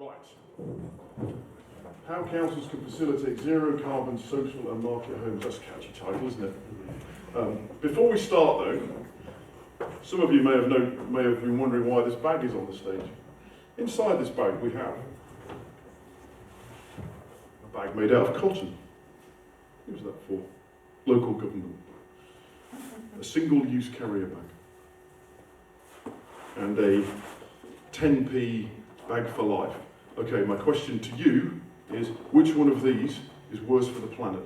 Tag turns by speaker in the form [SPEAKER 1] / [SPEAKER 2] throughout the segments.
[SPEAKER 1] Right. How councils can facilitate zero carbon social and market homes. That's a catchy title, isn't it? Before we start though, some of you may have been wondering why this bag is on the stage. Inside this bag we have a bag made out of cotton. Who's that for? Local government. A single-use carrier bag. And a 10p bag for life. Okay, my question to you is, which one of these is worse for the planet?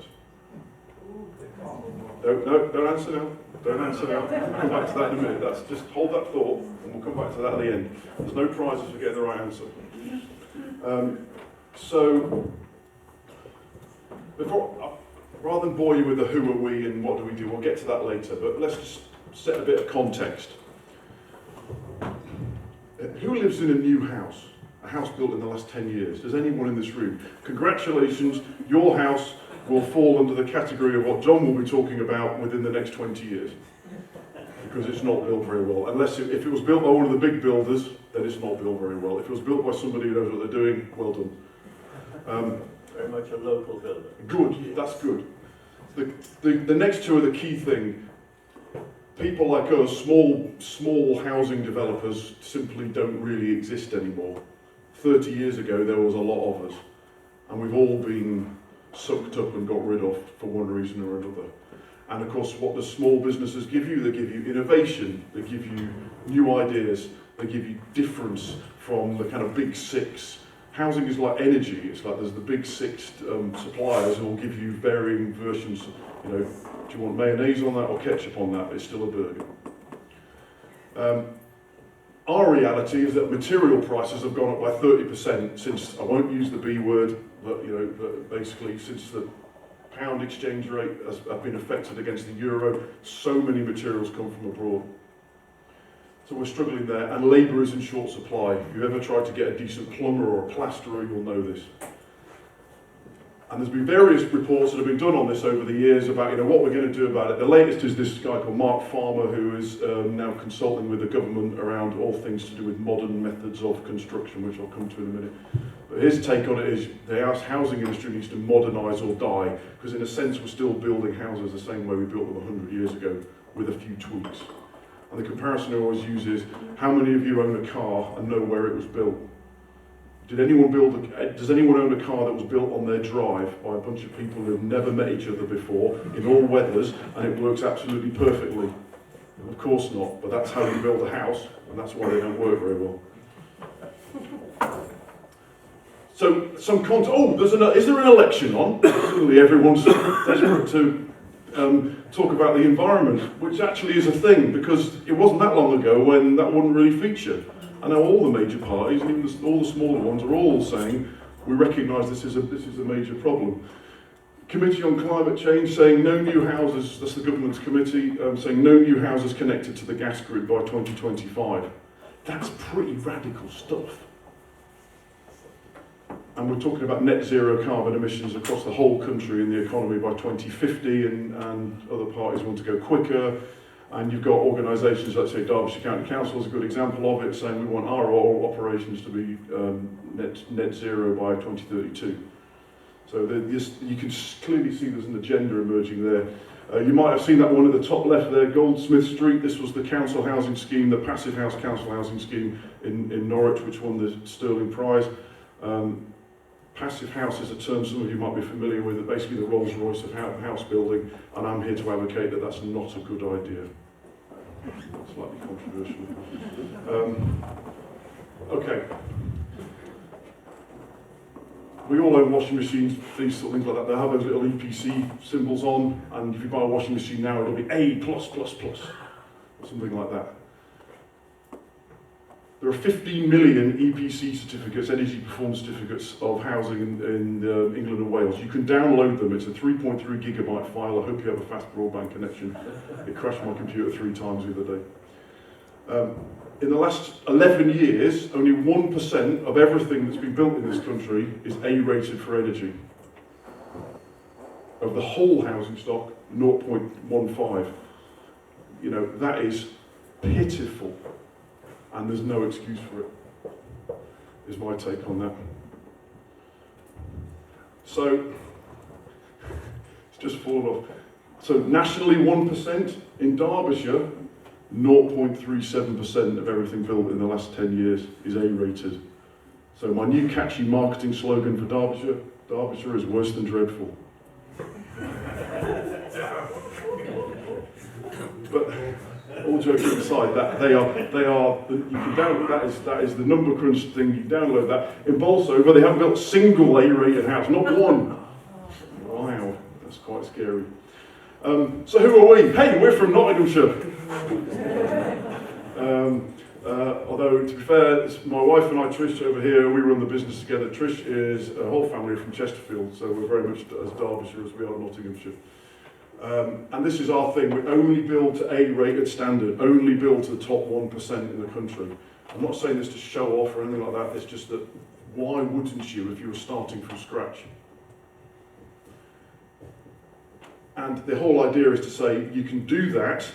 [SPEAKER 1] No, don't answer now. Don't answer now. We'll come back to that in a minute. That's just hold that thought, and we'll come back to that at the end. There's no prizes for getting the right answer. So, rather than bore you with the who are we and what do we do, we'll get to that later. But let's just set a bit of context. Who lives in a new house? A house built in the last 10 years? Does anyone in this room? Congratulations, your house will fall under the category of what John will be talking about within the next 20 years. Because it's not built very well. Unless if it was built by one of the big builders, then it's not built very well. If it was built by somebody who knows what they're doing, well done.
[SPEAKER 2] Very much a local builder.
[SPEAKER 1] Good, that's good. The next two are the key thing. People like us, small housing developers, simply don't really exist anymore. 30 years ago there was a lot of us, and we've all been sucked up and got rid of for one reason or another. And of course, what do small businesses give you? They give you innovation, they give you new ideas, they give you difference from the kind of big six. Housing is like energy. It's like there's the big six suppliers who will give you varying versions. You know, do you want mayonnaise on that or ketchup on that? It's still a burger. Our reality is that material prices have gone up by 30% since, I won't use the B word, but basically since the pound exchange rate has been affected against the euro, so many materials come from abroad. So we're struggling there, and labour is in short supply. If you've ever tried to get a decent plumber or a plasterer, you'll know this. And there's been various reports that have been done on this over the years about what we're going to do about it. The latest is this guy called Mark Farmer, who is now consulting with the government around all things to do with modern methods of construction, which I'll come to in a minute. But his take on it is the housing industry needs to modernise or die, because in a sense we're still building houses the same way we built them 100 years ago, with a few tweaks. And the comparison I always use is, how many of you own a car and know where it was built? Does anyone own a car that was built on their drive by a bunch of people who have never met each other before, in all weathers, and it works absolutely perfectly? Of course not, but that's how you build a house, and that's why they don't work very well. So, is there an election on? Suddenly everyone's desperate to talk about the environment, which actually is a thing, because it wasn't that long ago when that wouldn't really feature. I know all the major parties, and even all the smaller ones, are all saying we recognise this is a major problem. Committee on Climate Change saying no new houses, that's the government's committee, saying no new houses connected to the gas grid by 2025. That's pretty radical stuff. And we're talking about net zero carbon emissions across the whole country and the economy by 2050, and other parties want to go quicker. And you've got organisations like, say, Derbyshire County Council is a good example of it, saying we want our oil operations to be net zero by 2032. So you can clearly see there's an agenda emerging there. You might have seen that one at the top left there, Goldsmith Street. This was the council housing scheme, the Passive House council housing scheme in Norwich, which won the Sterling Prize. Passive house is a term some of you might be familiar with, basically the Rolls Royce of house building, and I'm here to advocate that that's not a good idea. Slightly controversial. Okay. We all own washing machines, these sort of things like that. They have those little EPC symbols on, and if you buy a washing machine now, it'll be A+++, or something like that. There are 15 million EPC certificates, energy performance certificates of housing in England and Wales. You can download them. It's a 3.3 gigabyte file. I hope you have a fast broadband connection. It crashed my computer 3 times the other day. In the last 11 years, only 1% of everything that's been built in this country is A-rated for energy. Of the whole housing stock, 0.15. That is pitiful. And there's no excuse for it. is my take on that. So, it's just fallen off. So nationally 1%, in Derbyshire 0.37% of everything built in the last 10 years is A-rated. So my new catchy marketing slogan for Derbyshire is worse than dreadful. But all joking aside, you can download that is the number crunch thing. You download that. In Bolsover, they haven't built a single A-rated house, not one. Wow, that's quite scary. So who are we? Hey, we're from Nottinghamshire. Although, to be fair, it's my wife and I, Trish, over here, we run the business together. Trish is a whole family from Chesterfield, so we're very much as Derbyshire as we are Nottinghamshire. And this is our thing. We only build to A-rated standard, only build to the top 1% in the country. I'm not saying this to show off or anything like that, it's just that why wouldn't you if you were starting from scratch? And the whole idea is to say you can do that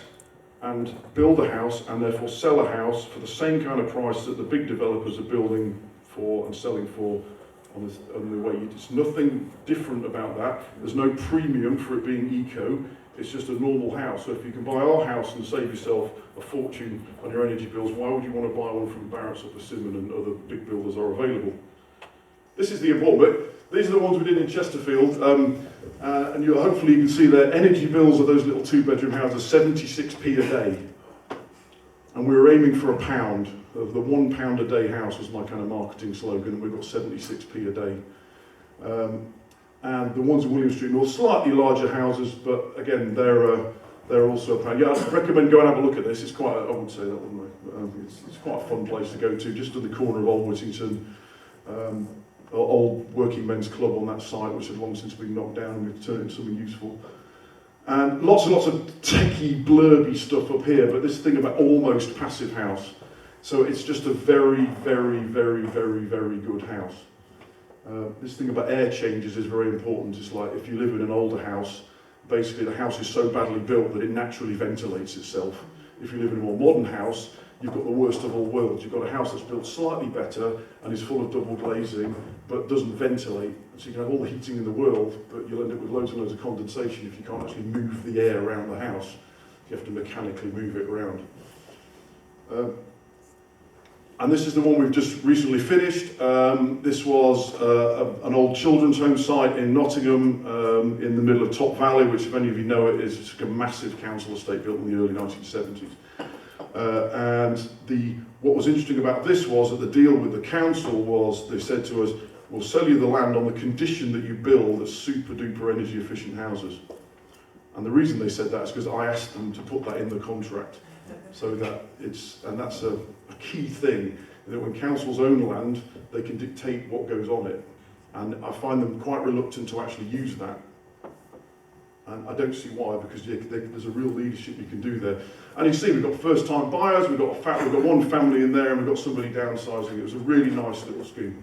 [SPEAKER 1] and build a house and therefore sell a house for the same kind of price that the big developers are building for and selling for on the way. It's nothing different about that. There's no premium for it being eco. It's just a normal house. So if you can buy our house and save yourself a fortune on your energy bills, why would you want to buy one from Barrett's or Persimmon and other big builders are available? This is the important bit. These are the ones we did in Chesterfield, and hopefully you can see their energy bills of those little 2-bedroom houses, 76p a day. And we were aiming for £1. The £1 a day house was my kind of marketing slogan, and we've got 76p a day. And the ones in William Street North, slightly larger houses, but again, they're also a £1. Yeah, I'd recommend go and have a look at this. It's quite, I wouldn't say that, wouldn't I? It's quite a fun place to go to, just at the corner of Old Whittington. Old working men's club on that site, which had long since been knocked down, and we've turned it into something useful. And lots and lots of techie, blurby stuff up here, but this thing about almost passive house. So it's just a very, very, very, very, very good house. This thing about air changes is very important. It's like if you live in an older house, basically the house is so badly built that it naturally ventilates itself. If you live in a more modern house, you've got the worst of all worlds. You've got a house that's built slightly better and is full of double glazing, but doesn't ventilate. So you can have all the heating in the world, but you'll end up with loads and loads of condensation if you can't actually move the air around the house. You have to mechanically move it around. And this is the one we've just recently finished. This was an old children's home site in Nottingham, in the middle of Top Valley, which, if any of you know it, is a massive council estate built in the early 1970s. What was interesting about this was that the deal with the council was they said to us, we'll sell you the land on the condition that you build super duper energy efficient houses. And the reason they said that is because I asked them to put that in the contract. So that that's a key thing, that when councils own land, they can dictate what goes on it. And I find them quite reluctant to actually use that. And I don't see why, because there's a real leadership you can do there. And you see, we've got first-time buyers, we've got one family in there, and we've got somebody downsizing. It was a really nice little scheme.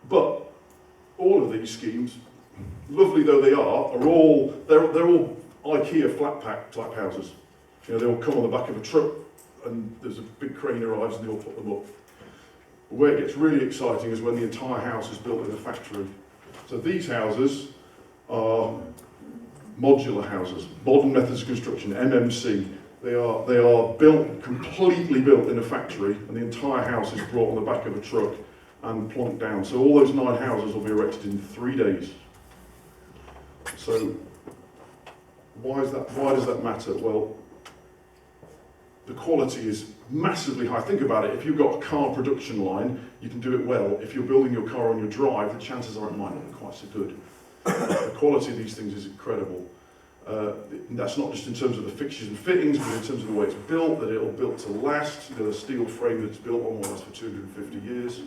[SPEAKER 1] But all of these schemes, lovely though they are all IKEA flat pack type houses. You know, they all come on the back of a truck, and there's a big crane arrives, and they all put them up. But where it gets really exciting is when the entire house is built in a factory. So these houses are modular houses, modern methods of construction, MMC. They are built, completely built in a factory, and the entire house is brought on the back of a truck and plonked down. So all those 9 houses will be erected in 3 days. So why does that matter? Well, the quality is massively high. Think about it, if you've got a car production line, you can do it well. If you're building your car on your drive, the chances are it might not be quite so good. The quality of these things is incredible. That's not just in terms of the fixtures and fittings, but in terms of the way it's built, that it'll built to last. You know, the steel frame that's built on will last for 250 years.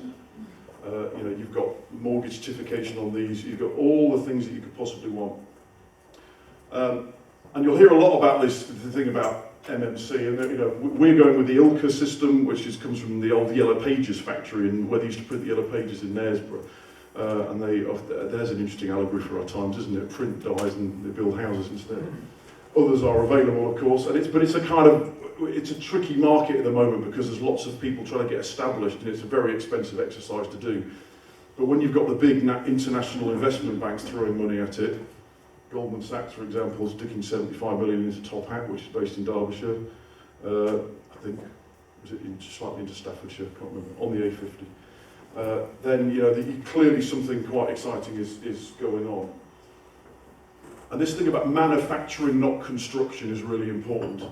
[SPEAKER 1] You know, you've got mortgage certification on these, you've got all the things that you could possibly want. And you'll hear a lot about the thing about MMC, and you know, we're going with the Ilka system, which comes from the old Yellow Pages factory, and where they used to print the Yellow Pages in Knaresborough. And there's an interesting allegory for our times, isn't it? Print dies and they build houses instead. Others are available, of course, but it's a tricky market at the moment because there's lots of people trying to get established, and it's a very expensive exercise to do. But when you've got the big international investment banks throwing money at it, Goldman Sachs, for example, is sticking 75 million into Top Hat, which is based in Derbyshire. I think, was it slightly into Staffordshire, I can't remember, on the A50. Then clearly something quite exciting is going on. And this thing about manufacturing, not construction, is really important.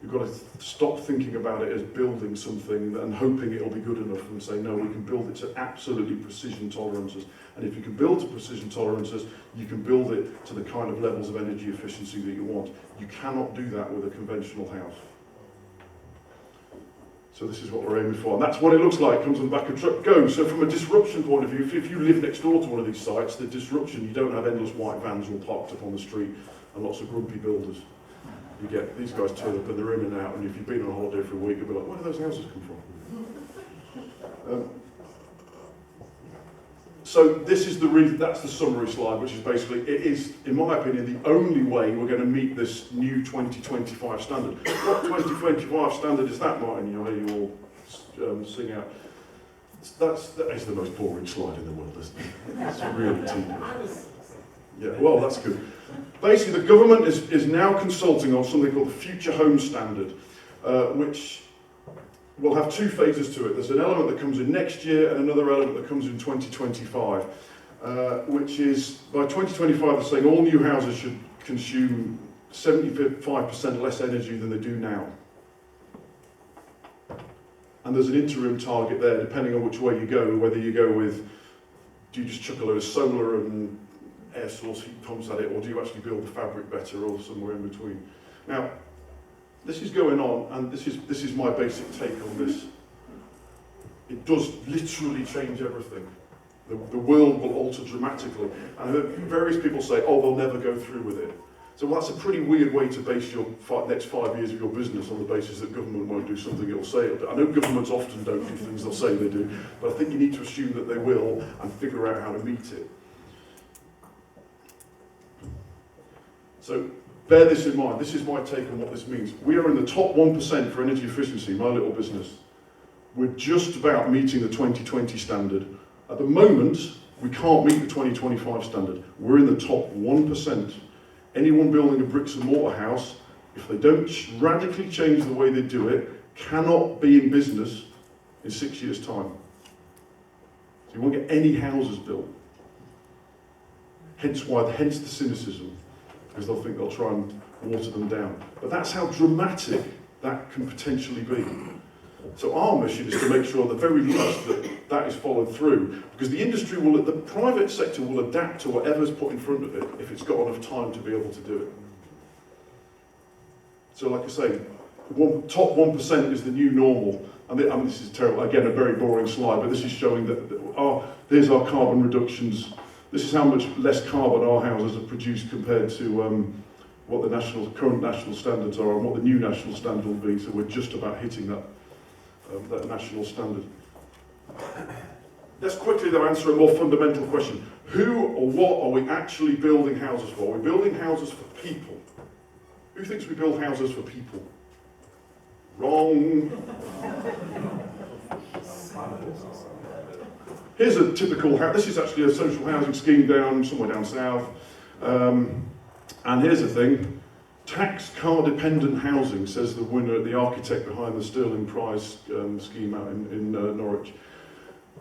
[SPEAKER 1] You've got to stop thinking about it as building something and hoping it'll be good enough, and say, no, we can build it to absolutely precision tolerances. And if you can build to precision tolerances, you can build it to the kind of levels of energy efficiency that you want. You cannot do that with a conventional house. So this is what we're aiming for, and that's what it looks like. It comes on the back of a truck, goes. So from a disruption point of view, if you live next door to one of these sites, the disruption, you don't have endless white vans all parked up on the street and lots of grumpy builders. You get these guys turn up and they're in and out, and if you've been on holiday for a week, you'll be like, where do those houses come from? So this is that's the summary slide, which is basically, it is, in my opinion, the only way we're going to meet this new 2025 standard. What 2025 standard is that, Martin? You hear you all sing out. That is the most boring slide in the world, isn't it? It's really tedious. Yeah, well, that's good. Basically, the government is now consulting on something called the Future Home Standard, which will have two phases to it. There's an element that comes in next year and another element that comes in 2025, which is, by 2025, they're saying all new houses should consume 75% less energy than they do now. And there's an interim target there, depending on which way you go, whether you go with, do you just chuck a load of solar and air source heat pumps at it, or do you actually build the fabric better, or somewhere in between? Now, this is going on, and this is my basic take on this. It does literally change everything. The world will alter dramatically. And I've heard various people say, oh, they'll never go through with it. So well, that's a pretty weird way to base your next 5 years of your business on the basis that government won't do something it'll say it'll do. I know governments often don't do things they'll say they do, but I think you need to assume that they will and figure out how to meet it. So bear this in mind. This is my take on what this means. We are in the top 1% for energy efficiency, my little business. We're just about meeting the 2020 standard. At the moment, we can't meet the 2025 standard. We're in the top 1%. Anyone building a bricks and mortar house, if they don't radically change the way they do it, cannot be in business in 6 years' time. So you won't get any houses built. Hence the cynicism, because they'll think they'll try and water them down. But that's how dramatic that can potentially be. So our mission is to make sure at the very least that is followed through, because the private sector will adapt to whatever's put in front of it if it's got enough time to be able to do it. So like I say, top 1% is the new normal. I mean, this is terrible, again, a very boring slide, but this is showing that there's our carbon reductions. This is how much less carbon our houses have produced compared to what the current national standards are and what the new national standard will be. So we're just about hitting that national standard. Let's quickly though answer a more fundamental question. Who or what are we actually building houses for? We're building houses for people. Who thinks we build houses for people? Wrong. Here's a typical house. This is actually a social housing scheme somewhere down south. And here's the thing. Tax car dependent housing, says the winner, the architect behind the Sterling Prize scheme out in Norwich.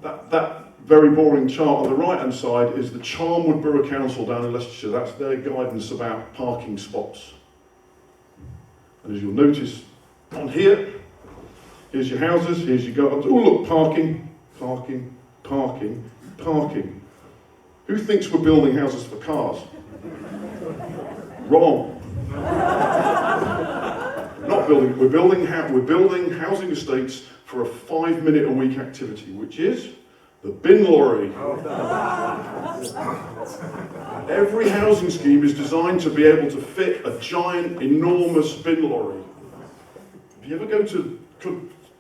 [SPEAKER 1] That very boring chart on the right hand side is the Charnwood Borough Council down in Leicestershire. That's their guidance about parking spots. And as you'll notice on here, here's your houses, here's your gardens. Oh look, parking, parking, parking, parking. Who thinks we're building houses for cars? Wrong. Not building. We're building housing estates for a 5-minute-a-week activity, which is the bin lorry. Every housing scheme is designed to be able to fit a giant, enormous bin lorry. If you ever go to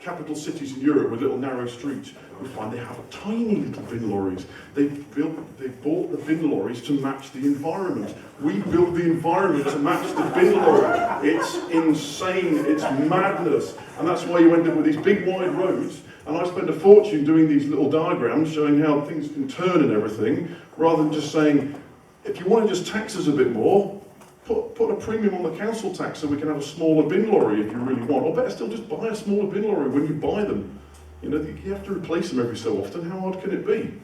[SPEAKER 1] capital cities in Europe with little narrow streets, we find they have tiny little bin lorries. They bought the bin lorries to match the environment. We build the environment to match the bin lorry. It's insane, it's madness. And that's why you end up with these big wide roads. And I spend a fortune doing these little diagrams showing how things can turn and everything, rather than just saying, if you want to just tax us a bit more, put a premium on the council tax so we can have a smaller bin lorry if you really want. Or better still, just buy a smaller bin lorry when you buy them. You know, you have to replace them every so often. How hard can it be?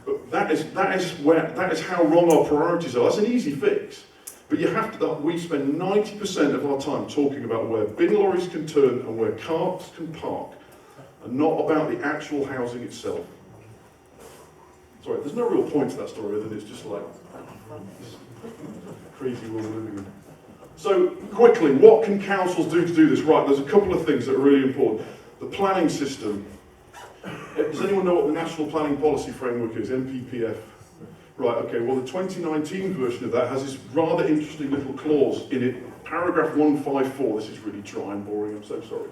[SPEAKER 1] But that is how wrong our priorities are. That's an easy fix. But you have to. We spend 90% of our time talking about where bin lorries can turn and where cars can park, and not about the actual housing itself. Sorry, there's no real point to that story, other than it's just like this crazy world we're living in. So quickly, what can councils do to do this? Right, there's a couple of things that are really important. The planning system. Does anyone know what the National Planning Policy Framework is, NPPF? Right, okay, well the 2019 version of that has this rather interesting little clause in it, paragraph 154, this is really dry and boring, I'm so sorry.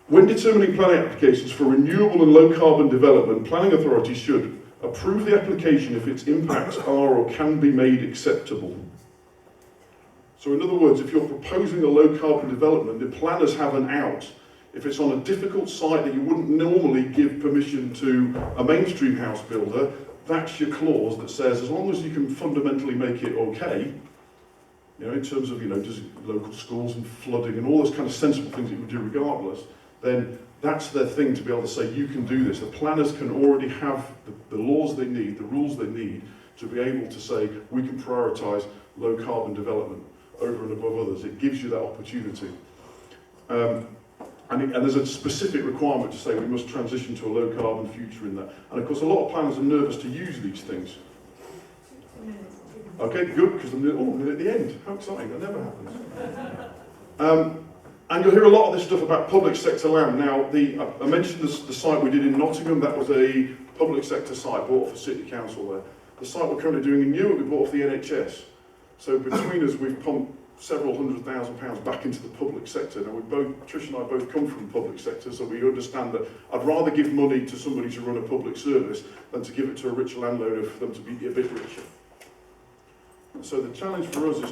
[SPEAKER 1] When determining planning applications for renewable and low carbon development, planning authorities should approve the application if its impacts are or can be made acceptable. So in other words, if you're proposing a low carbon development, the planners have an out. If it's on a difficult site that you wouldn't normally give permission to a mainstream house builder, that's your clause that says as long as you can fundamentally make it okay, you know, in terms of, you know, just local schools and flooding and all those kind of sensible things that you would do regardless, then that's their thing to be able to say you can do this. The planners can already have the laws they need, the rules they need to be able to say we can prioritise low carbon development over and above others. It gives you that opportunity. And there's a specific requirement to say we must transition to a low carbon future in that. And of course a lot of planners are nervous to use these things. Okay, good, because I'm at the end. How exciting, that never happens. And you'll hear a lot of this stuff about public sector land. Now, I mentioned the site we did in Nottingham. That was a public sector site bought off the City Council there. The site we're currently doing in Newark, we bought off the NHS. So between us, we've pumped several £100,000 back into the public sector. Now, Trish and I both come from the public sector, so we understand that I'd rather give money to somebody to run a public service than to give it to a rich landowner for them to be a bit richer. So the challenge for us is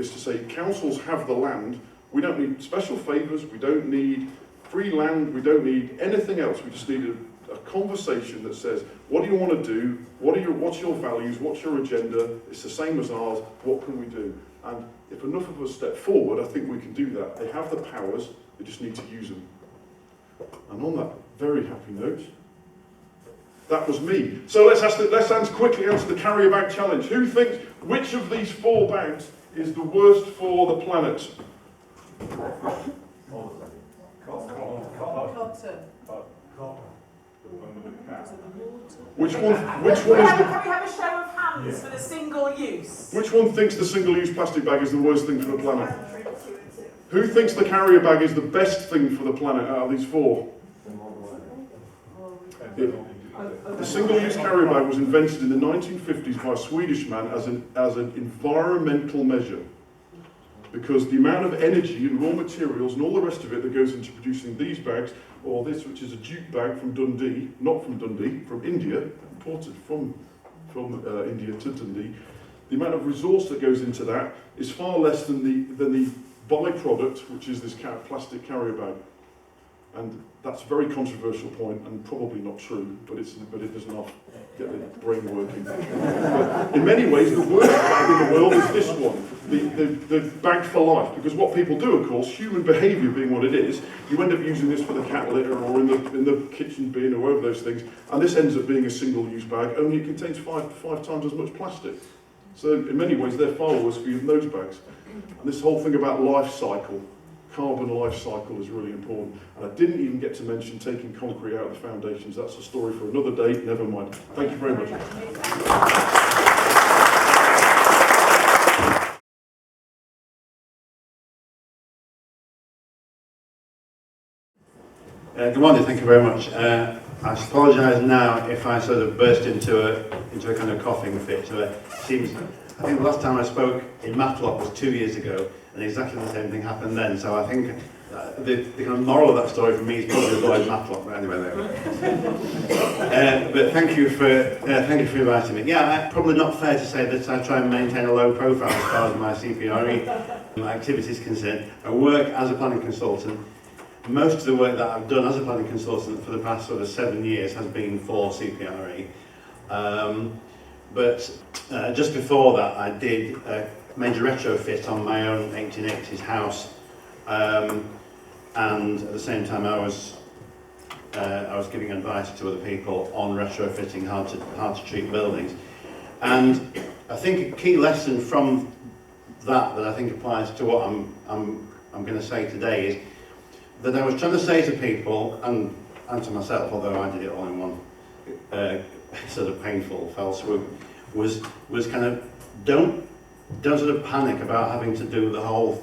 [SPEAKER 1] to say councils have the land. We don't need special favours, we don't need free land, we don't need anything else. We just need a conversation that says, what do you want to do? What's your values? What's your agenda? It's the same as ours. What can we do? And if enough of us step forward, I think we can do that. They have the powers, they just need to use them. And on that very happy note, that was me. So let's quickly answer the carrier bag challenge. Who thinks, which of these 4 bags is the worst for the planet? Which one
[SPEAKER 2] Can we have a show of hands for the single use?
[SPEAKER 1] Which one thinks the single-use plastic bag is the worst thing for the planet? Who thinks the carrier bag is the best thing for the planet out of these 4? The single-use carrier bag was invented in the 1950s by a Swedish man as an environmental measure. Because the amount of energy and raw materials and all the rest of it that goes into producing these bags, or this, which is a jute bag from Dundee, not from Dundee, from India, imported from India to Dundee, the amount of resource that goes into that is far less than the byproduct, which is this plastic carrier bag. And that's a very controversial point and probably not true, but it does not get the brain working. But in many ways, the worst bag in the world is this one, the bag for life. Because what people do, of course, human behaviour being what it is, you end up using this for the cat litter or in the kitchen bin or whatever those things, and this ends up being a single-use bag, only it contains five times as much plastic. So in many ways, they're far worse for you than those bags. And this whole thing about life cycle, carbon life cycle, is really important. And I didn't even get to mention taking concrete out of the foundations. That's a story for another day, never mind. Thank you very much.
[SPEAKER 3] Good morning, thank you very much. I apologise now if I sort of burst into a kind of coughing fit. So it seems, I think the last time I spoke in Matlock was 2 years ago, and exactly the same thing happened then. So I think The kind of moral of that story for me is probably avoid Matlock, but anyway, there we go. But thank you for inviting me. Yeah, probably not fair to say that I try and maintain a low profile as far as my CPRE activity is concerned. I work as a planning consultant. Most of the work that I've done as a planning consultant for the past sort of 7 years has been for CPRE. But just before that, I did a major retrofit on my own 1880s house. And at the same time I was giving advice to other people on retrofitting hard to treat buildings. And I think a key lesson from that I think applies to what I'm going to say today is that I was trying to say to people and to myself, although I did it all in one sort of painful fell swoop, was kind of don't sort of panic about having to do the whole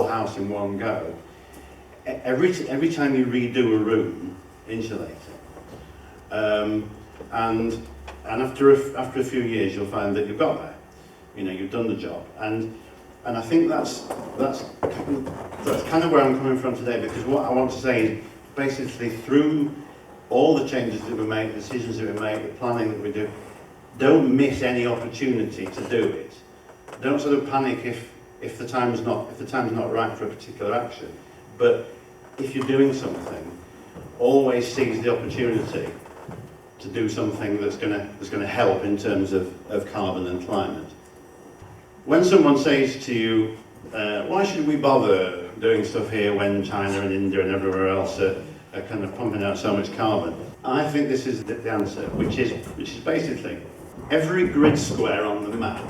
[SPEAKER 3] house in one go. Every time you redo a room, insulate it, and after a few years you'll find that you've got there. You've done the job, and I think that's kind of where I'm coming from today, because what I want to say is basically through all the changes that we make, the decisions that we make, the planning that we do, don't miss any opportunity to do it. Don't sort of panic if the time's not right for a particular action. But if you're doing something, always seize the opportunity to do something that's going to help in terms of carbon and climate. When someone says to you, why should we bother doing stuff here when China and India and everywhere else are kind of pumping out so much carbon? I think this is the answer, which is basically every grid square on the map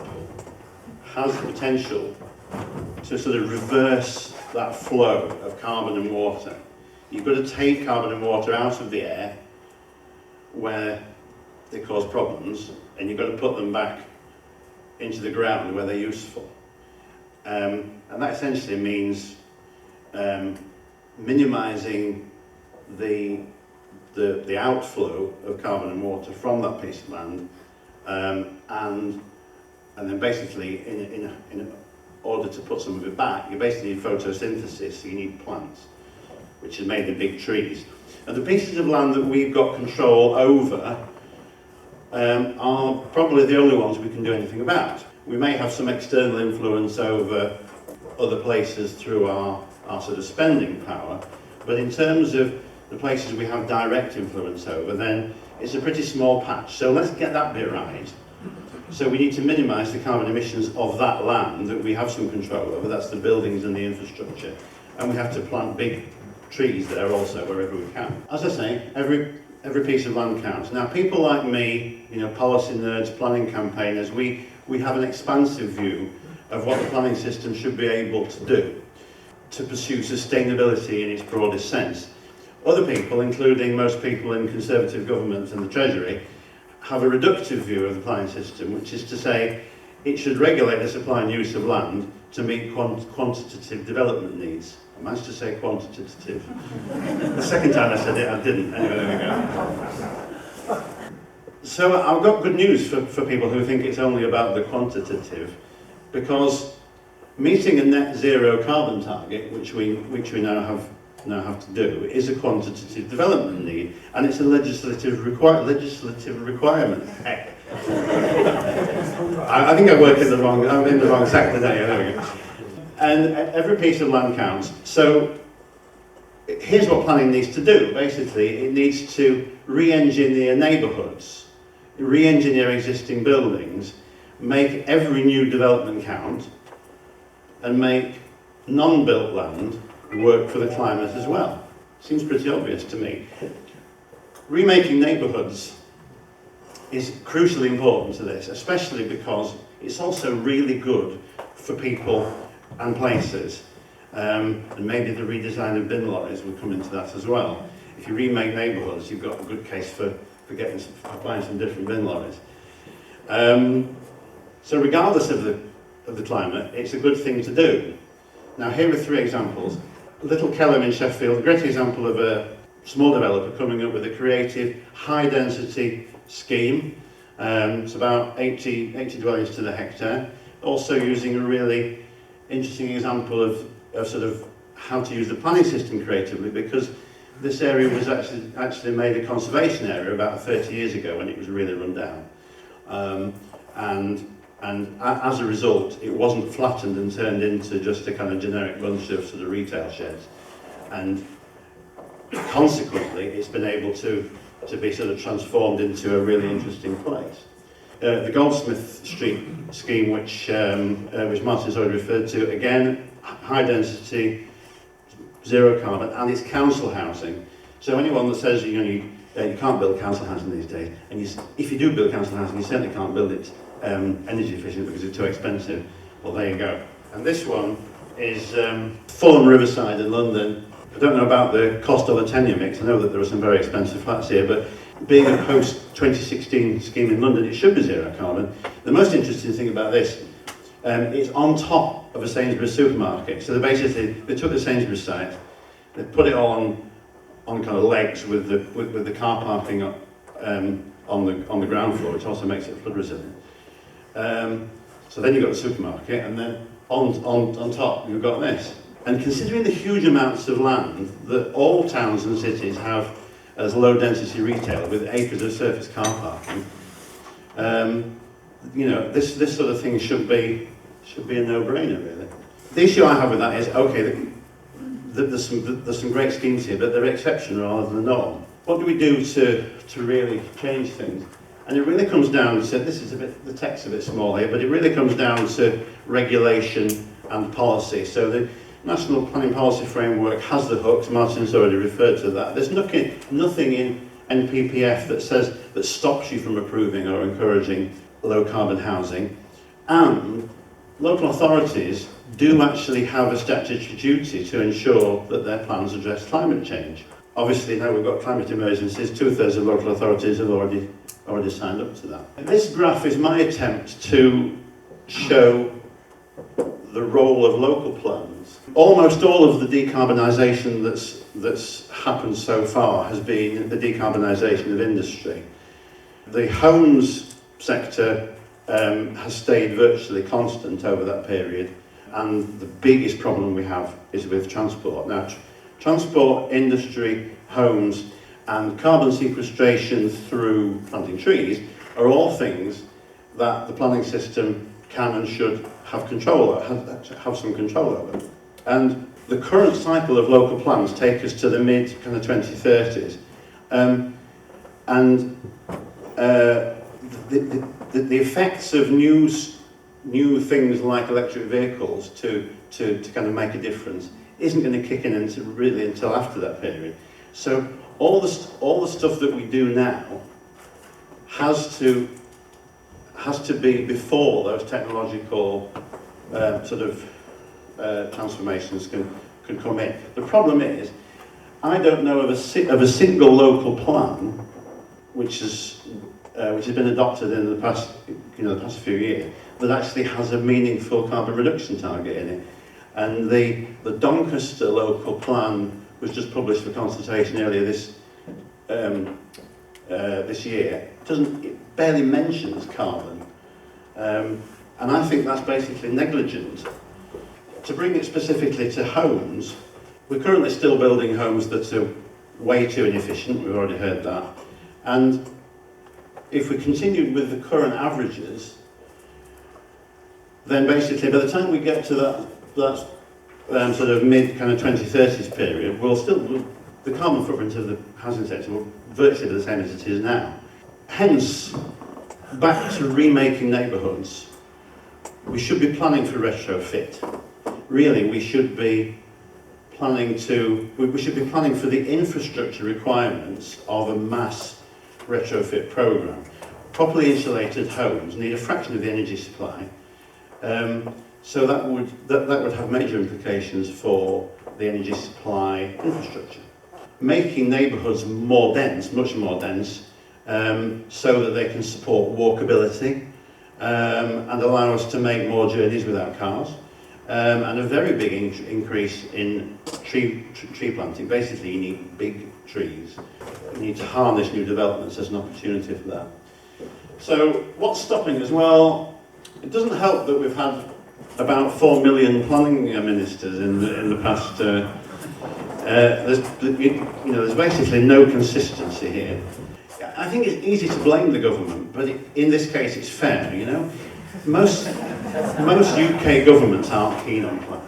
[SPEAKER 3] has the potential to sort of reverse that flow of carbon and water. You've got to take carbon and water out of the air where they cause problems, and you've got to put them back into the ground where they're useful. And that essentially means minimising the outflow of carbon and water from that piece of land, and then basically in order to put some of it back, you basically need photosynthesis, so you need plants, which is made of big trees. And the pieces of land that we've got control over are probably the only ones we can do anything about. We may have some external influence over other places through our sort of spending power, but in terms of the places we have direct influence over, then it's a pretty small patch. So let's get that bit right. So we need to minimise the carbon emissions of that land that we have some control over, that's the buildings and the infrastructure. And we have to plant big trees there also wherever we can. As I say, every piece of land counts. Now people like me, policy nerds, planning campaigners, we have an expansive view of what the planning system should be able to do to pursue sustainability in its broadest sense. Other people, including most people in Conservative government and the Treasury, have a reductive view of the planning system, which is to say it should regulate the supply and use of land to meet quantitative development needs. I managed to say quantitative. The second time I said it, I didn't. Anyway, there we go. So I've got good news for people who think it's only about the quantitative, because meeting a net zero carbon target, which we now have to do, is a quantitative development need, and it's a legislative requirement. Heck. I think I'm in the wrong sector there. There we go. And every piece of land counts. So here's what planning needs to do. Basically, it needs to re-engineer neighbourhoods, re-engineer existing buildings, make every new development count, and make non-built land work for the climate as well. Seems pretty obvious to me. Remaking neighbourhoods is crucially important to this, especially because it's also really good for people and places. And maybe the redesign of bin lorries will come into that as well. If you remake neighbourhoods, you've got a good case for applying some different bin lorries. So regardless of the climate, it's a good thing to do. Now here are 3 examples. Little Kelham in Sheffield, a great example of a small developer coming up with a creative, high-density scheme. It's about 80 dwellings to the hectare. Also using a really interesting example of sort of how to use the planning system creatively, because this area was actually made a conservation area about 30 years ago when it was really run down. And as a result, it wasn't flattened and turned into just a kind of generic bunch of sort of retail sheds. And consequently, it's been able to be sort of transformed into a really interesting place. The Goldsmith Street scheme, which Martin's already referred to, again, high density, zero carbon, and it's council housing. So anyone that says you can't build council housing these days, and if you do build council housing, you certainly can't build it energy efficient because it's too expensive. Well, there you go. And this one is Fulham Riverside in London. I don't know about the cost of the tenure mix. I know that there are some very expensive flats here, but being a post-2016 scheme in London, it should be zero carbon. The most interesting thing about this, it's on top of a Sainsbury's supermarket. So they took the Sainsbury's site, they put it on kind of legs with the car parking on the ground floor, which also makes it flood resilient. So then you've got the supermarket, and then on top you've got this. And considering the huge amounts of land that all towns and cities have as low density retail with acres of surface car parking, this sort of thing should be a no-brainer, really. The issue I have with that is, okay, there's some great schemes here, but they're exception rather than the norm. What do we do to really change things? And it really comes down to, the text's a bit small here, but it really comes down to regulation and policy. So the National Planning Policy Framework has the hooks. Martin's already referred to that. There's nothing in NPPF that stops you from approving or encouraging low carbon housing. And local authorities do actually have a statutory duty to ensure that their plans address climate change. Obviously, now we've got climate emergencies, 2/3 of local authorities have already signed up to that. This graph is my attempt to show the role of local plans. Almost all of the decarbonisation that's happened so far has been the decarbonisation of industry. The homes sector has stayed virtually constant over that period, and the biggest problem we have is with transport. Now, transport, industry, homes, and carbon sequestration through planting trees are all things that the planning system can and should have control over, have some control over. And the current cycle of local plans take us to the mid kind of 2030s, the effects of new things like electric vehicles to kind of make a difference isn't going to kick in until after that period. So all the stuff that we do now has to be before those technological transformations can come in. The problem is, I don't know of a single local plan which has been adopted in the past few years that actually has a meaningful carbon reduction target in it. And the Doncaster local plan was just published for consultation earlier this year. It barely mentions carbon, and I think that's basically negligent. To bring it specifically to homes, we're currently still building homes that are way too inefficient. We've already heard that, and if we continued with the current averages, then basically by the time we get to that sort of mid kind of 2030s period, the carbon footprint of the housing sector will virtually be the same as it is now. Hence, back to remaking neighbourhoods, we should be planning for retrofit. Really, we should be planning for the infrastructure requirements of a mass retrofit programme. Properly insulated homes need a fraction of the energy supply, so that would have major implications for the energy supply infrastructure. Making neighbourhoods more dense, much more dense, so that they can support walkability and allow us to make more journeys without cars, and a very big increase in tree planting. Basically, you need big trees. You need to harness new developments as an opportunity for that. So what's stopping us? Well, it doesn't help that we've had about 4 million planning ministers in the past. There's basically no consistency here. I think it's easy to blame the government, but in this case it's fair, you know. Most UK governments aren't keen on planning.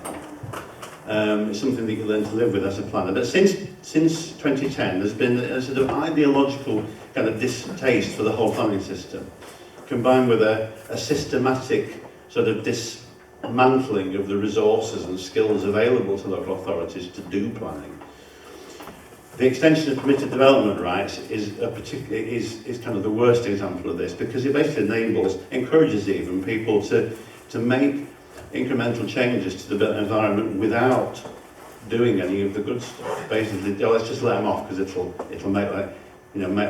[SPEAKER 3] It's something that you learn to live with as a planner. But since 2010, there's been a sort of ideological kind of distaste for the whole planning system, combined with a systematic sort of dismantling of the resources and skills available to local authorities to do planning. The extension of permitted development rights is kind of the worst example of this, because it basically encourages even people to make incremental changes to the built environment without doing any of the good stuff. Basically, let's just let them off because it'll make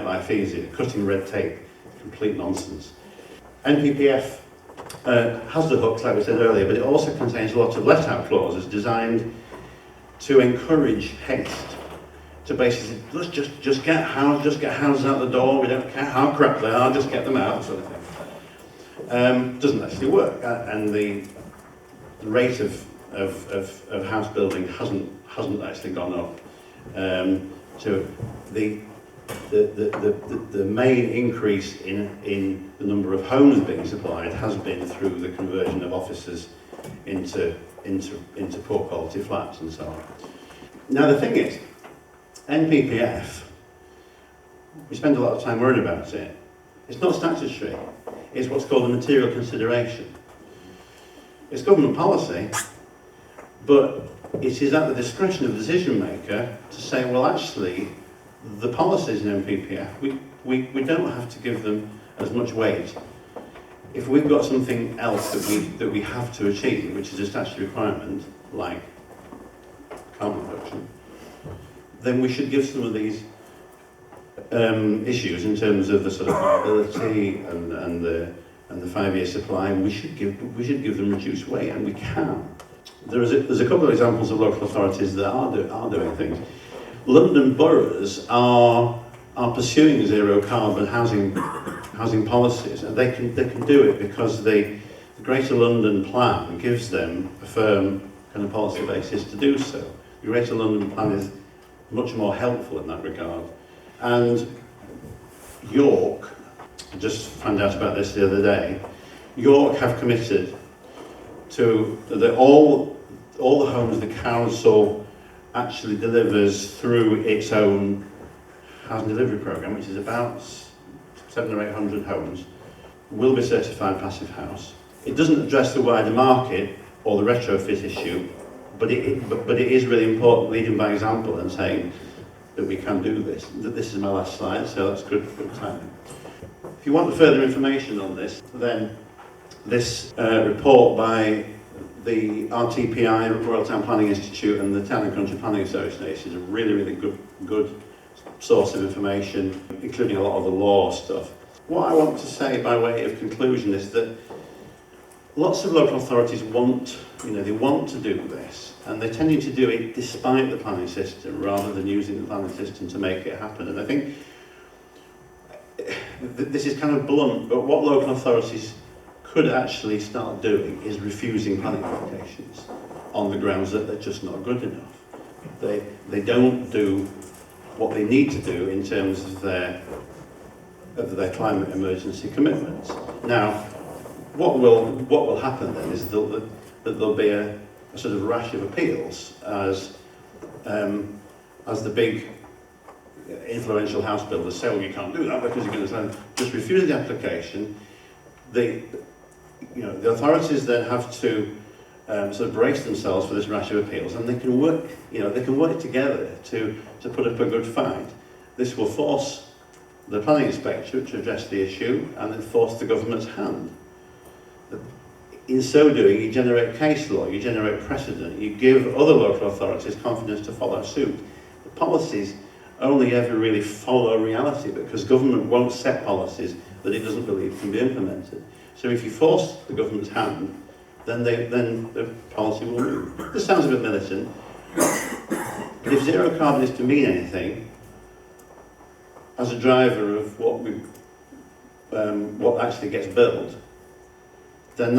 [SPEAKER 3] life easier. Cutting red tape, complete nonsense. NPPF has the hooks, like we said earlier, but it also contains lots of let-out clauses designed to encourage haste. To basically, let's just get houses out the door. We don't care how crap they are, just get them out, sort of thing. Doesn't actually work, and the rate of house building hasn't actually gone up. So the main increase in the number of homes being supplied has been through the conversion of offices into poor quality flats and so on. Now the thing is, NPPF, we spend a lot of time worrying about it. It's not statutory. It's what's called a material consideration. It's government policy, but it is at the discretion of the decision maker to say, well, actually, the policies in NPPF, we don't have to give them as much weight. If we've got something else that we have to achieve, which is a statutory requirement, like carbon reduction, then we should give some of these issues in terms of the sort of viability and the 5-year supply. We should give them reduced weight, and we can. There's a couple of examples of local authorities that are doing things. London boroughs are pursuing zero carbon housing policies, and they can do it because the Greater London Plan gives them a firm kind of policy basis to do so. The Greater London Plan is much more helpful in that regard. And York, I just found out about this the other day, York have committed to all the homes the council actually delivers through its own housing delivery programme, which is about 700 or 800 homes, will be certified passive house. It doesn't address the wider market or the retrofit issue, but it is really important, leading by example and saying that we can do this. This is my last slide, so that's good timing. If you want further information on this, then this report by the RTPI, Royal Town Planning Institute, and the Town and Country Planning Association is a really, really good source of information, including a lot of the law stuff. What I want to say by way of conclusion is that lots of local authorities want to do this, and they're tending to do it despite the planning system rather than using the planning system to make it happen. And I think this is kind of blunt, but what local authorities could actually start doing is refusing planning applications on the grounds that they're just not good enough. They don't do what they need to do in terms of their climate emergency commitments. Now, what will happen then is that there'll be a sort of rash of appeals as the big influential house builders say, well, you can't do that because you're going to just refuse the application. The authorities then have to sort of brace themselves for this rash of appeals, and they can work together to put up a good fight. This will force the planning inspector to address the issue and then force the government's hand. In so doing, you generate case law, you generate precedent, you give other local authorities confidence to follow suit. The policies only ever really follow reality because government won't set policies that it doesn't believe can be implemented. So if you force the government's hand, then the policy will move. This sounds a bit militant, but if zero carbon is to mean anything, as a driver of what actually gets built, then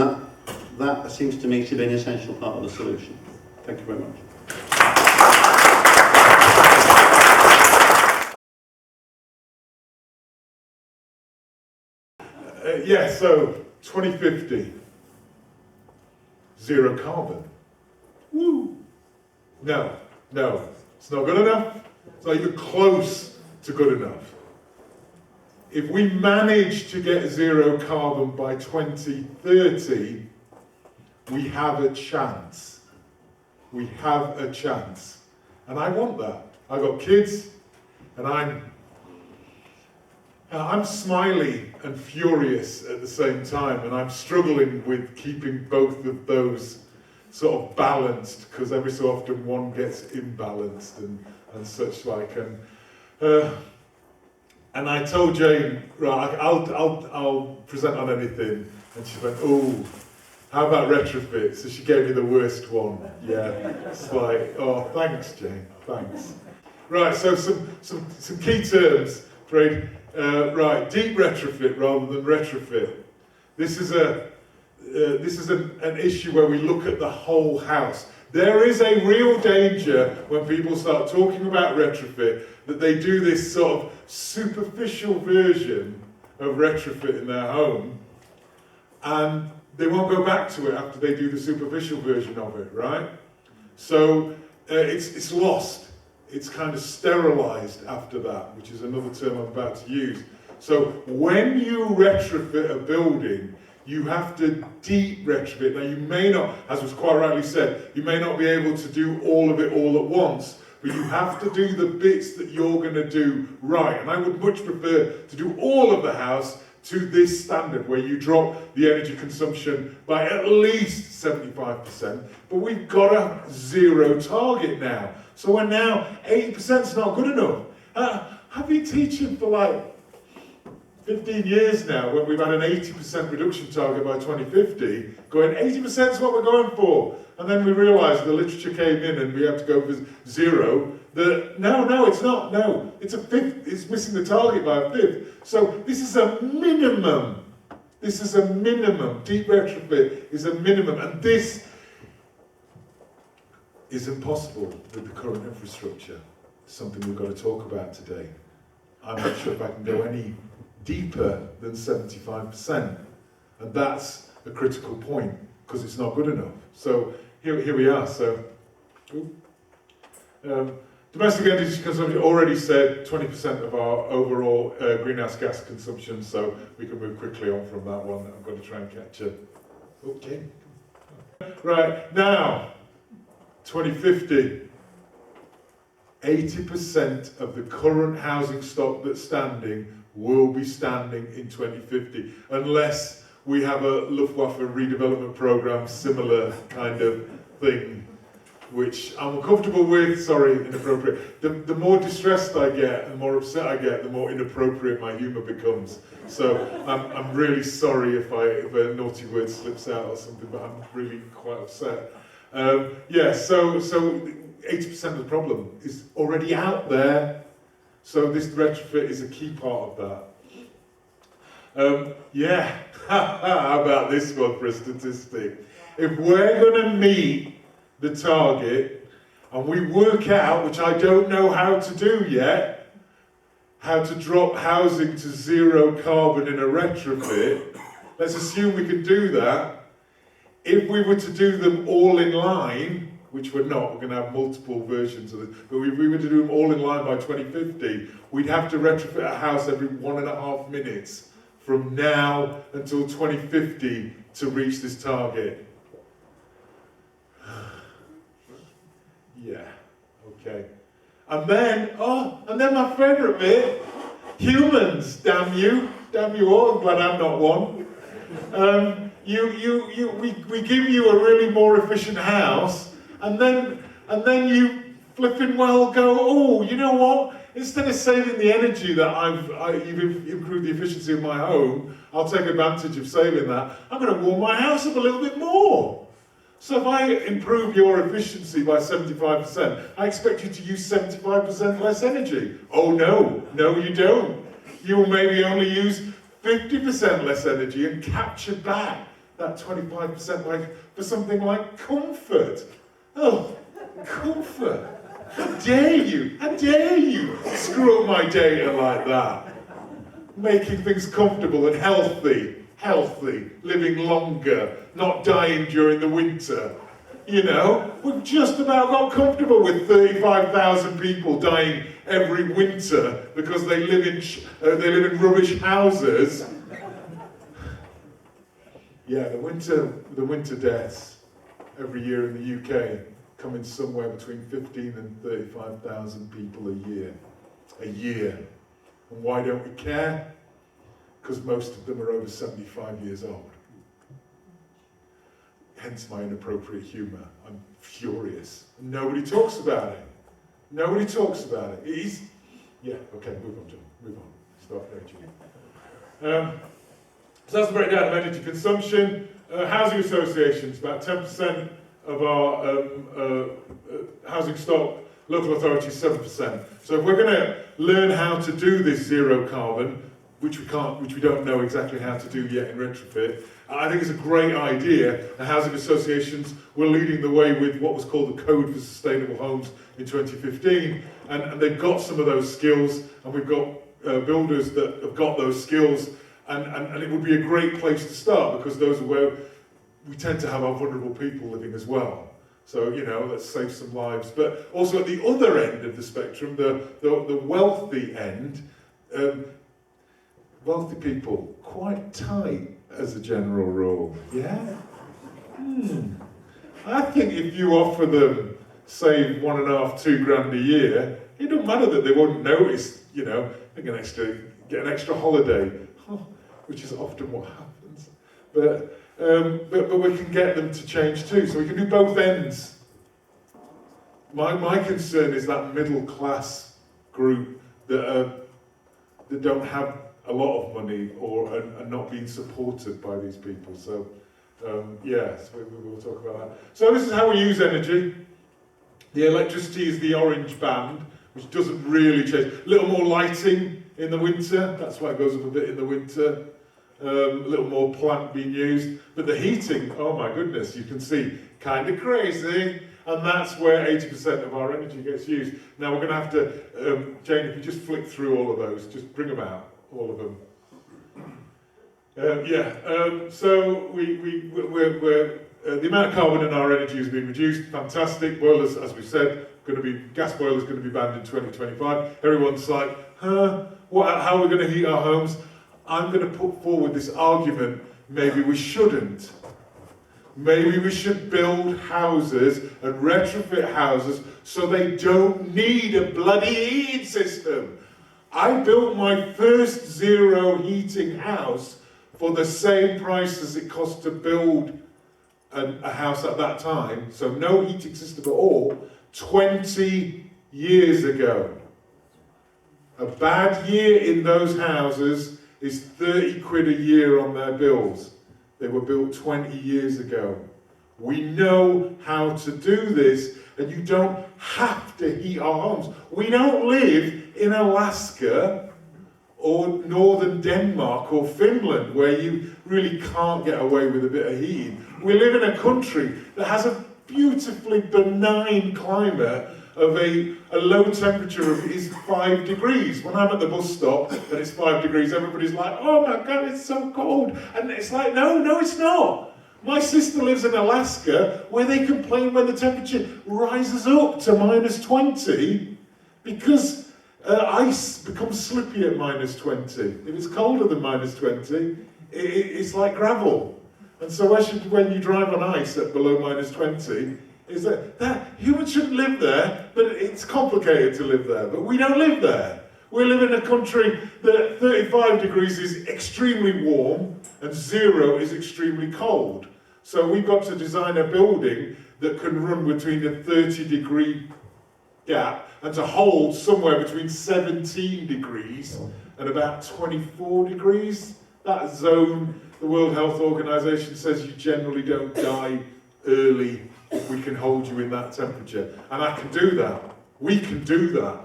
[SPEAKER 3] that seems to me to be an essential part of the solution. Thank you very much.
[SPEAKER 4] Yeah, so 2050, zero carbon. Woo! No, it's not good enough. It's not even close to good enough. If we manage to get zero carbon by 2030, we have a chance. We have a chance. And I want that. I've got kids, and I'm smiley and furious at the same time, and I'm struggling with keeping both of those sort of balanced, because every so often one gets imbalanced and such like. And I told Jane, right, I'll present on anything, and she went, oh, how about retrofit? So she gave me the worst one. Yeah, it's like, oh, thanks, Jane, thanks. Right, so some key terms, Craig. Right, deep retrofit rather than retrofit. This is an issue where we look at the whole house. There is a real danger when people start talking about retrofit that they do this sort of superficial version of retrofit in their home, and they won't go back to it after they do the superficial version of it, right? So it's lost. It's kind of sterilized after that, which is another term I'm about to use. So when you retrofit a building, you have to deep retrofit. Now you may not, as was quite rightly said, you may not be able to do all of it all at once, but you have to do the bits that you're going to do right. And I would much prefer to do all of the house to this standard, where you drop the energy consumption by at least 75%, but we've got a zero target now. So we're now, 80% is not good enough. I've been teaching for like 15 years now, when we've had an 80% reduction target by 2050, going 80% is what we're going for. And then we realised the literature came in and we have to go for zero. No, it's not. No, it's a fifth. It's missing the target by a fifth. So this is a minimum. This is a minimum. Deep retrofit is a minimum. And this is impossible with the current infrastructure. It's something we've got to talk about today. I'm not sure if I can go any deeper than 75%. And that's a critical point, because it's not good enough. So here we are. So domestic energy consumption, already said 20% of our overall greenhouse gas consumption, so we can move quickly on from that one. I'm going to try and catch it. Okay. Right, now, 2050. 80% of the current housing stock that's standing will be standing in 2050, unless we have a Luftwaffe redevelopment program, similar kind of thing, which I'm uncomfortable with. Sorry, inappropriate. The more distressed I get and the more upset I get, the more inappropriate my humour becomes. So I'm really sorry if a naughty word slips out or something, but I'm really quite upset. Yeah, so 80% of the problem is already out there. So this retrofit is a key part of that. Yeah, how about this one for a statistic? If we're going to meet the target, and we work out, which I don't know how to do yet, how to drop housing to zero carbon in a retrofit, let's assume we can do that. If we were to do them all in line, which we're not, we're going to have multiple versions of this, but if we were to do them all in line by 2050, we'd have to retrofit a house every 1.5 minutes from now until 2050 to reach this target. Yeah, okay. And then my favourite bit, humans, damn you all, I'm glad I'm not one. We give you a really more efficient house, and then you flipping well go, oh, you know what? Instead of saving the energy that you've improved the efficiency of my home, I'll take advantage of saving that. I'm going to warm my house up a little bit more. So if I improve your efficiency by 75%, I expect you to use 75% less energy. Oh no, you don't. You will maybe only use 50% less energy and capture back that 25% like for something like comfort. Oh, comfort. How dare you? How dare you screw up my data like that? Making things comfortable and healthy, living longer, not dying during the winter. You know, we've just about got comfortable with 35,000 people dying every winter because they live in rubbish houses. Yeah, the winter deaths every year in the UK come in somewhere between 15 and 35,000 people a year. And why don't we care? Because most of them are over 75 years old. Hence my inappropriate humour. I'm furious. Nobody talks about it. Nobody talks about it. Yeah, okay, move on, John. Move on. Start raging. So that's the breakdown of energy consumption. Housing associations, about 10% of our housing stock. Local authorities, 7%. So if we're going to learn how to do this zero carbon, which we don't know exactly how to do yet in Retrofit, I think it's a great idea. The housing associations were leading the way with what was called the Code for Sustainable Homes in 2015, and they've got some of those skills, and we've got builders that have got those skills, and it would be a great place to start, because those are where we tend to have our vulnerable people living as well. So, you know, let's save some lives. But also at the other end of the spectrum, the wealthy end, wealthy people, quite tight as a general rule. Yeah? I think if you offer them, say, 1.5, 2 grand a year, it doesn't matter that they won't notice, you know, they get an extra holiday, which is often what happens. But we can get them to change too, so we can do both ends. My concern is that middle class group that don't have a lot of money or are not being supported by these people. So yes, we'll talk about that. So this is how we use energy. The electricity is the orange band, which doesn't really change. A little more lighting in the winter, that's why it goes up a bit in the winter. A little more plant being used, but the heating, oh my goodness, you can see, kind of crazy, and that's where 80% of our energy gets used. Now we're going to have to, Jane, if you just flick through all of those, just bring them out, all of them. So the amount of carbon in our energy has been reduced, fantastic. Boilers, as we said, gas boilers going to be banned in 2025. Everyone's like, how are we going to heat our homes? I'm going to put forward this argument, maybe we shouldn't. Maybe we should build houses and retrofit houses so they don't need a bloody heating system. I built my first zero heating house for the same price as it cost to build a house at that time, so no heating system at all, 20 years ago. A bad year in those houses is 30 quid a year on their bills. They were built 20 years ago. We know how to do this, and you don't have to heat our homes. We don't live in Alaska or northern Denmark or Finland where you really can't get away with a bit of heating. We live in a country that has a beautifully benign climate of a low temperature of is 5 degrees. When I'm at the bus stop and it's 5 degrees, everybody's like, oh my God, it's so cold. And it's like, no, it's not. My sister lives in Alaska where they complain when the temperature rises up to -20 because ice becomes slippy at -20. If it's colder than -20, it's like gravel. And so when you drive on ice at below -20, is that humans shouldn't live there, but it's complicated to live there. But we don't live there. We live in a country that 35 degrees is extremely warm and 0 is extremely cold. So we've got to design a building that can run between a 30-degree gap and to hold somewhere between 17 degrees and about 24 degrees. That zone, the World Health Organization says you generally don't die early if we can hold you in that temperature. And I can do that. We can do that.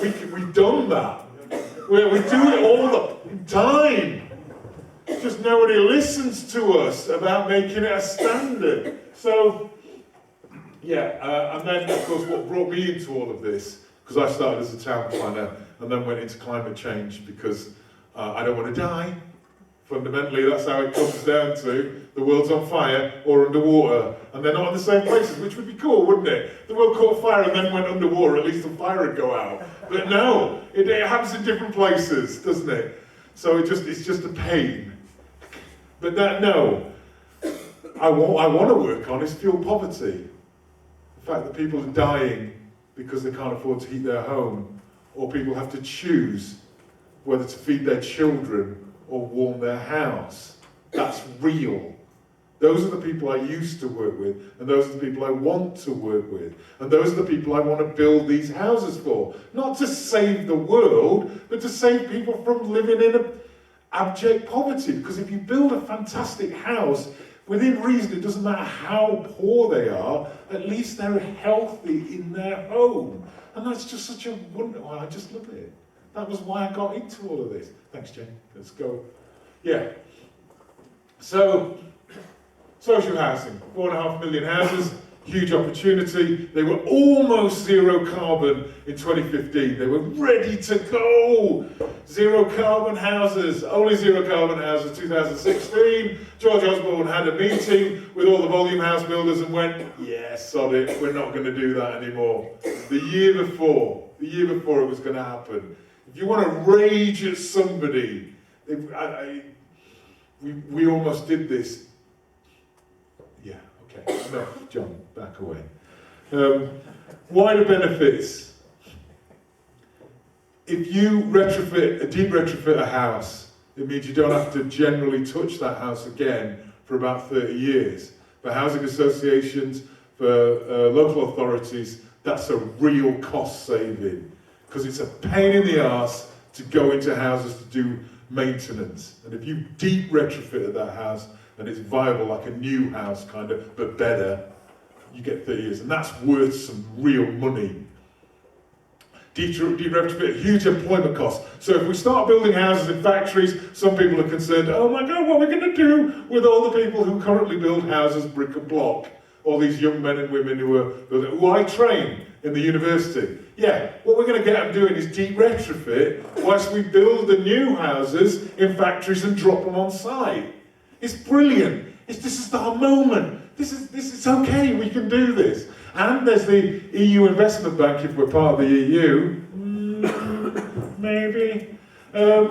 [SPEAKER 4] We've done that. We do it all the time. just nobody listens to us about making it a standard. So, yeah, and then of course what brought me into all of this, because I started as a town planner and then went into climate change because I don't want to die. Fundamentally, that's how it comes down to. The world's on fire or underwater, and they're not in the same places, which would be cool, wouldn't it? The world caught fire and then went underwater, at least the fire would go out. But no, it happens in different places, doesn't it? So it's just a pain. But no, I want to work on is fuel poverty. The fact that people are dying because they can't afford to heat their home, or people have to choose whether to feed their children or warm their house. That's real. Those are the people I used to work with, and those are the people I want to work with, and those are the people I want to build these houses for. Not to save the world, but to save people from living in abject poverty. Because if you build a fantastic house, within reason, it doesn't matter how poor they are, at least they're healthy in their home. And that's just such a wonderful, I just love it. That was why I got into all of this. Thanks, Jane. Let's go. Yeah. So, social housing. 4.5 million houses. Huge opportunity. They were almost zero carbon in 2015. They were ready to go. Zero carbon houses. Only zero carbon houses 2016. George Osborne had a meeting with all the volume house builders and went, yeah, sod it. We're not going to do that anymore. The year before it was going to happen. If you want to rage at somebody, we almost did this. Yeah, okay. No, John, back away. Wider benefits. If you deep retrofit a house, it means you don't have to generally touch that house again for about 30 years. For housing associations, for local authorities, that's a real cost saving. Because it's a pain in the arse to go into houses to do maintenance. And if you deep retrofit that house and it's viable like a new house kind of, but better, you get 30 years. And that's worth some real money. Deep retrofit, huge employment costs. So if we start building houses in factories, some people are concerned, oh my God, what are we going to do with all the people who currently build houses brick and block? All these young men and women who I train in the university. Yeah, what we're going to get them doing is deep retrofit whilst we build the new houses in factories and drop them on site. It's brilliant. This is our moment. This is okay. We can do this. And there's the EU Investment Bank if we're part of the EU, maybe,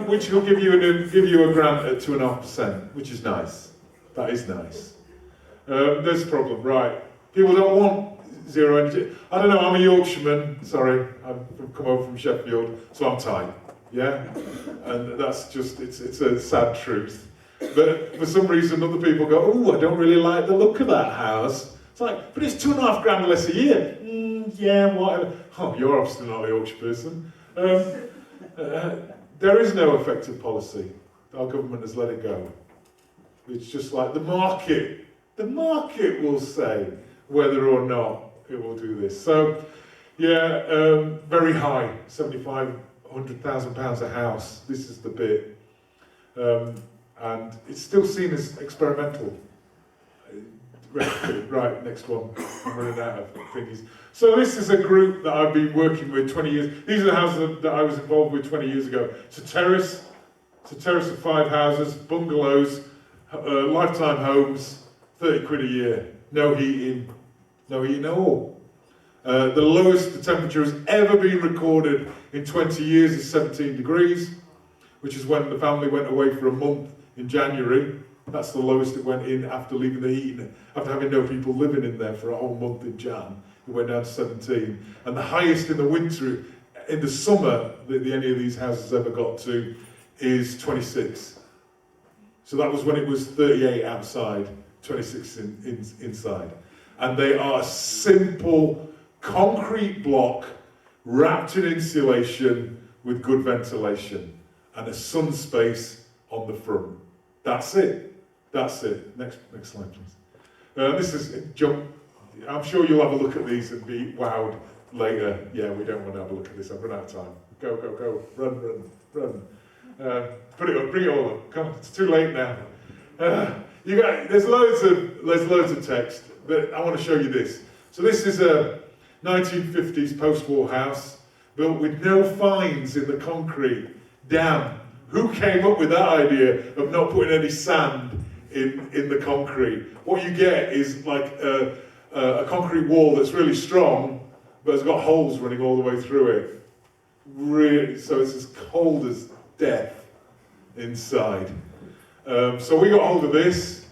[SPEAKER 4] which will give you a grant at 2.5%, which is nice. That is nice. There's a problem, right? People don't want zero energy. I don't know, I'm a Yorkshireman, sorry, I've come over from Sheffield, so I'm tight, yeah? And that's just, it's a sad truth. But for some reason other people go, oh, I don't really like the look of that house. It's like, but it's 2.5 grand less a year. Yeah, whatever. Oh, you're obviously not a Yorkshire person. There is no effective policy. Our government has let it go. It's just like the market will say whether or not it will do this. So, yeah, very high, £75,000 a house. This is the bit. And it's still seen as experimental. Right, next one. I'm running out of thingies. So this is a group that I've been working with 20 years. These are the houses that I was involved with 20 years ago. It's a terrace of 5 houses, bungalows, lifetime homes, 30 quid a year. No heating at all. The lowest the temperature has ever been recorded in 20 years is 17 degrees, which is when the family went away for a month in January. That's the lowest it went in after leaving the heating, after having no people living in there for a whole month in Jan. It went down to 17. And the highest in the winter, in the summer, that any of these houses ever got to is 26. So that was when it was 38 outside, 26 inside. And they are a simple concrete block wrapped in insulation with good ventilation and a sun space on the front. That's it. That's it. Next slide, please. This is jump. I'm sure you'll have a look at these and be wowed later. Yeah, we don't want to have a look at this. I've run out of time. Go, run. Put it up, bring it all up. Come on, it's too late now. There's loads of text, but I want to show you this. So this is a 1950s post-war house built with no fines in the concrete. Damn, who came up with that idea of not putting any sand in the concrete? What you get is like a concrete wall that's really strong, but has got holes running all the way through it. Really, so it's as cold as death inside. So we got hold of this,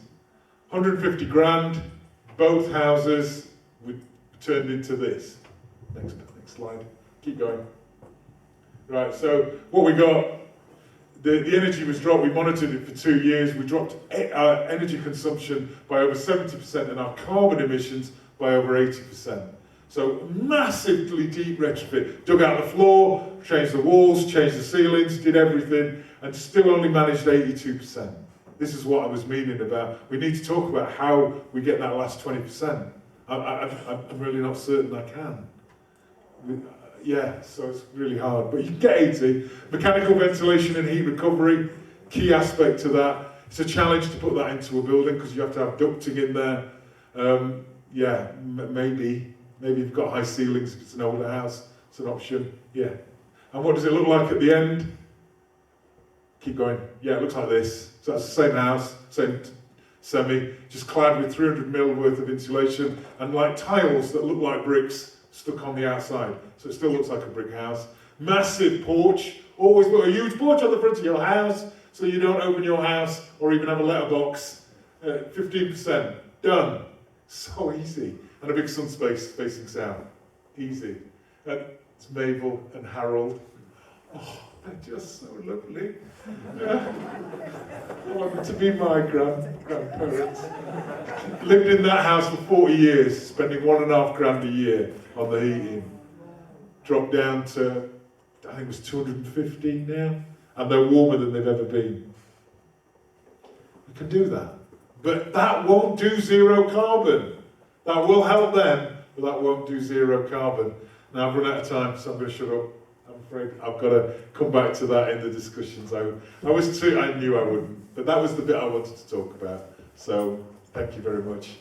[SPEAKER 4] 150 grand, both houses, we turned into this. Next slide, keep going. Right, so what we got, the energy was dropped, we monitored it for 2 years, we dropped our energy consumption by over 70% and our carbon emissions by over 80%. So massively deep retrofit, dug out the floor, changed the walls, changed the ceilings, did everything, and still only managed 82%. This is what I was meaning about. We need to talk about how we get that last 20%. I'm really not certain I can. Yeah, so it's really hard, but you can get 80. Mechanical ventilation and heat recovery, key aspect to that. It's a challenge to put that into a building because you have to have ducting in there. Yeah, maybe you've got high ceilings if it's an older house, it's an option, yeah. And what does it look like at the end? Keep going, yeah, it looks like this. So that's the same house, same semi, just clad with 300 mil worth of insulation and like tiles that look like bricks stuck on the outside. So it still looks like a brick house. Massive porch, always put a huge porch on the front of your house so you don't open your house or even have a letterbox. 15%, done. So easy. And a big sun space facing south. Easy. And it's Mabel and Harold. Oh, they're just so lovely. I want them to be my grandparents. Lived in that house for 40 years, spending £1.5 a year on the heating. Dropped down to, I think it was 250 now, and they're warmer than they've ever been. We can do that. But that won't do zero carbon. That will help them, but that won't do zero carbon. Now I've run out of time, so I'm going to shut up. I'm afraid I've got to come back to that in the discussions. I knew I wouldn't, but that was the bit I wanted to talk about. So thank you very much.